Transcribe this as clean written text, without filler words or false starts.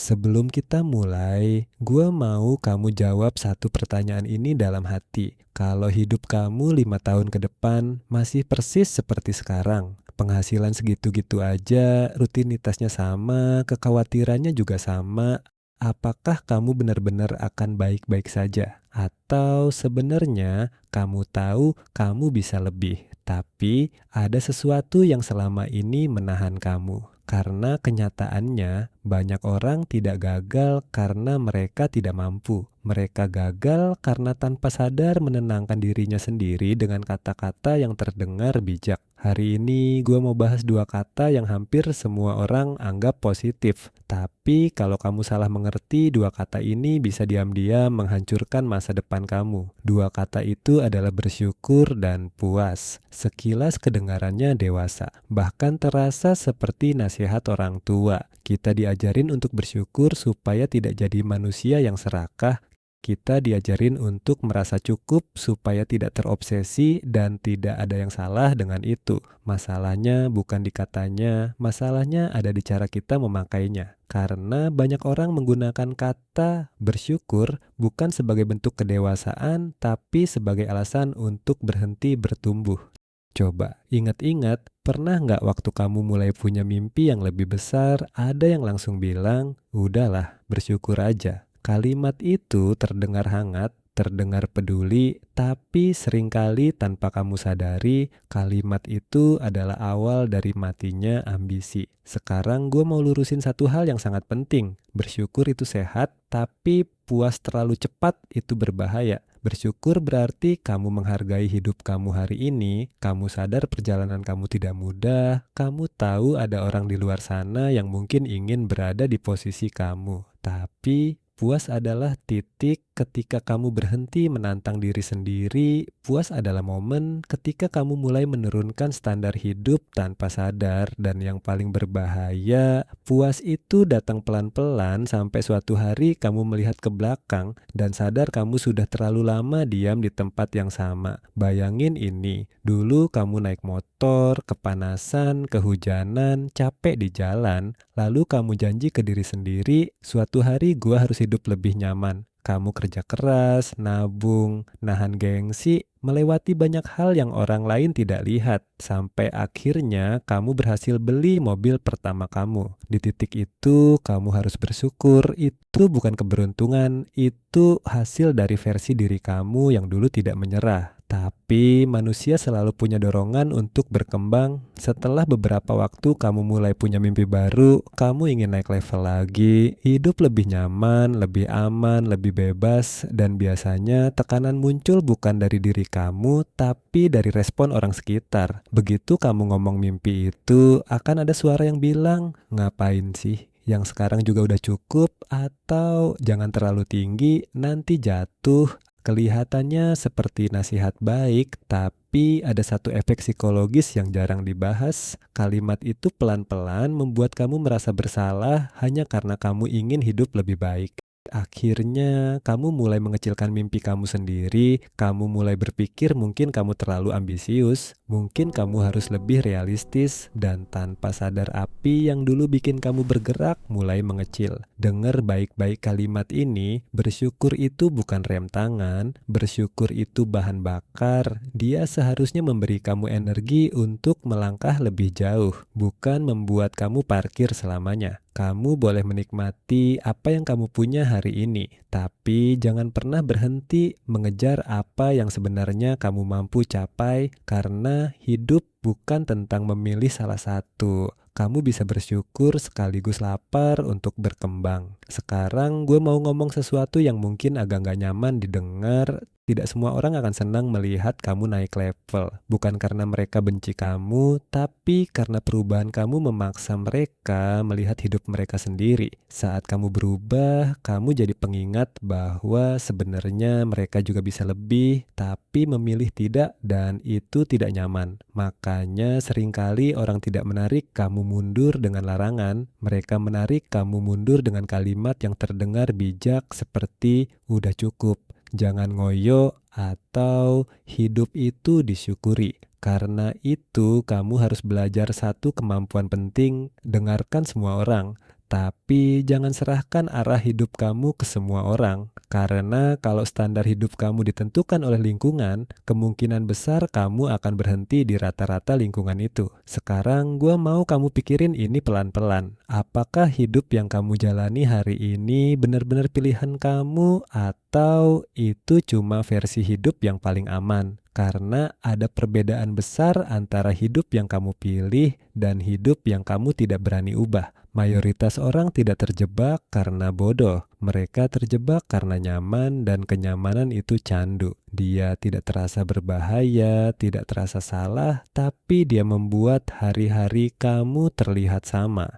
Sebelum kita mulai, gua mau kamu jawab satu pertanyaan ini dalam hati. Kalau hidup kamu 5 tahun ke depan masih persis seperti sekarang, penghasilan segitu-gitu aja, rutinitasnya sama, kekhawatirannya juga sama, apakah kamu benar-benar akan baik-baik saja? Atau sebenarnya kamu tahu kamu bisa lebih, tapi ada sesuatu yang selama ini menahan kamu? Karena kenyataannya, banyak orang tidak gagal karena mereka tidak mampu. Mereka gagal karena tanpa sadar menenangkan dirinya sendiri dengan kata-kata yang terdengar bijak. Hari ini gue mau bahas dua kata yang hampir semua orang anggap positif. Tapi kalau kamu salah mengerti, dua kata ini bisa diam-diam menghancurkan masa depan kamu. Dua kata itu adalah bersyukur dan puas. Sekilas kedengarannya dewasa, bahkan terasa seperti nasihat orang tua. Kita diajarin untuk bersyukur supaya tidak jadi manusia yang serakah. Kita diajarin untuk merasa cukup supaya tidak terobsesi dan tidak ada yang salah dengan itu. Masalahnya bukan di katanya, masalahnya ada di cara kita memakainya. Karena banyak orang menggunakan kata bersyukur bukan sebagai bentuk kedewasaan, tapi sebagai alasan untuk berhenti bertumbuh. Coba ingat-ingat, pernah nggak waktu kamu mulai punya mimpi yang lebih besar, ada yang langsung bilang, udahlah, bersyukur aja. Kalimat itu terdengar hangat, terdengar peduli, tapi seringkali tanpa kamu sadari, kalimat itu adalah awal dari matinya ambisi. Sekarang gue mau lurusin satu hal yang sangat penting. Bersyukur itu sehat, tapi puas terlalu cepat itu berbahaya. Bersyukur berarti kamu menghargai hidup kamu hari ini, kamu sadar perjalanan kamu tidak mudah, kamu tahu ada orang di luar sana yang mungkin ingin berada di posisi kamu. Tapi puas adalah titik ketika kamu berhenti menantang diri sendiri. Puas adalah momen ketika kamu mulai menurunkan standar hidup tanpa sadar. Dan yang paling berbahaya, puas itu datang pelan-pelan sampai suatu hari kamu melihat ke belakang dan sadar kamu sudah terlalu lama diam di tempat yang sama. Bayangin ini, dulu kamu naik motor, kepanasan, kehujanan, capek di jalan, lalu kamu janji ke diri sendiri, suatu hari gua harus hidup lebih nyaman. Kamu kerja keras, nabung, nahan gengsi, melewati banyak hal yang orang lain tidak lihat. Sampai akhirnya kamu berhasil beli mobil pertama kamu. Di titik itu kamu harus bersyukur. Itu bukan keberuntungan, itu hasil dari versi diri kamu yang dulu tidak menyerah. Tapi manusia selalu punya dorongan untuk berkembang. Setelah beberapa waktu kamu mulai punya mimpi baru, kamu ingin naik level lagi, hidup lebih nyaman, lebih aman, lebih bebas, dan biasanya tekanan muncul bukan dari diri kamu, tapi dari respon orang sekitar. Begitu kamu ngomong mimpi itu, akan ada suara yang bilang, ngapain sih? Yang sekarang juga udah cukup, atau jangan terlalu tinggi, nanti jatuh. Kelihatannya seperti nasihat baik, tapi ada satu efek psikologis yang jarang dibahas. Kalimat itu pelan-pelan membuat kamu merasa bersalah hanya karena kamu ingin hidup lebih baik. Akhirnya, kamu mulai mengecilkan mimpi kamu sendiri. Kamu mulai berpikir mungkin kamu terlalu ambisius, mungkin kamu harus lebih realistis, dan tanpa sadar api yang dulu bikin kamu bergerak mulai mengecil. Dengar baik-baik kalimat ini, bersyukur itu bukan rem tangan, bersyukur itu bahan bakar. Dia seharusnya memberi kamu energi untuk melangkah lebih jauh, bukan membuat kamu parkir selamanya. Kamu boleh menikmati apa yang kamu punya hari ini, tapi jangan pernah berhenti mengejar apa yang sebenarnya kamu mampu capai, karena hidup bukan tentang memilih salah satu. Kamu bisa bersyukur sekaligus lapar untuk berkembang. Sekarang gue mau ngomong sesuatu yang mungkin agak gak nyaman didengar. Tidak semua orang akan senang melihat kamu naik level. Bukan karena mereka benci kamu, tapi karena perubahan kamu memaksa mereka melihat hidup mereka sendiri. Saat kamu berubah, kamu jadi pengingat bahwa sebenarnya mereka juga bisa lebih, tapi memilih tidak, dan itu tidak nyaman. Makanya seringkali orang tidak menarik kamu mundur dengan larangan. Mereka menarik kamu mundur dengan kalimat yang terdengar bijak seperti udah cukup, jangan ngoyo, atau hidup itu disyukuri. Karena itu kamu harus belajar satu kemampuan penting, dengarkan semua orang, Tapi jangan serahkan arah hidup kamu ke semua orang, karena kalau standar hidup kamu ditentukan oleh lingkungan, kemungkinan besar kamu akan berhenti di rata-rata lingkungan itu. Sekarang gua mau kamu pikirin ini pelan-pelan. Apakah hidup yang kamu jalani hari ini benar-benar pilihan kamu atau itu cuma versi hidup yang paling aman? Karena ada perbedaan besar antara hidup yang kamu pilih dan hidup yang kamu tidak berani ubah. Mayoritas orang tidak terjebak karena bodoh. Mereka terjebak karena nyaman dan kenyamanan itu candu. Dia tidak terasa berbahaya, tidak terasa salah, tapi dia membuat hari-hari kamu terlihat sama.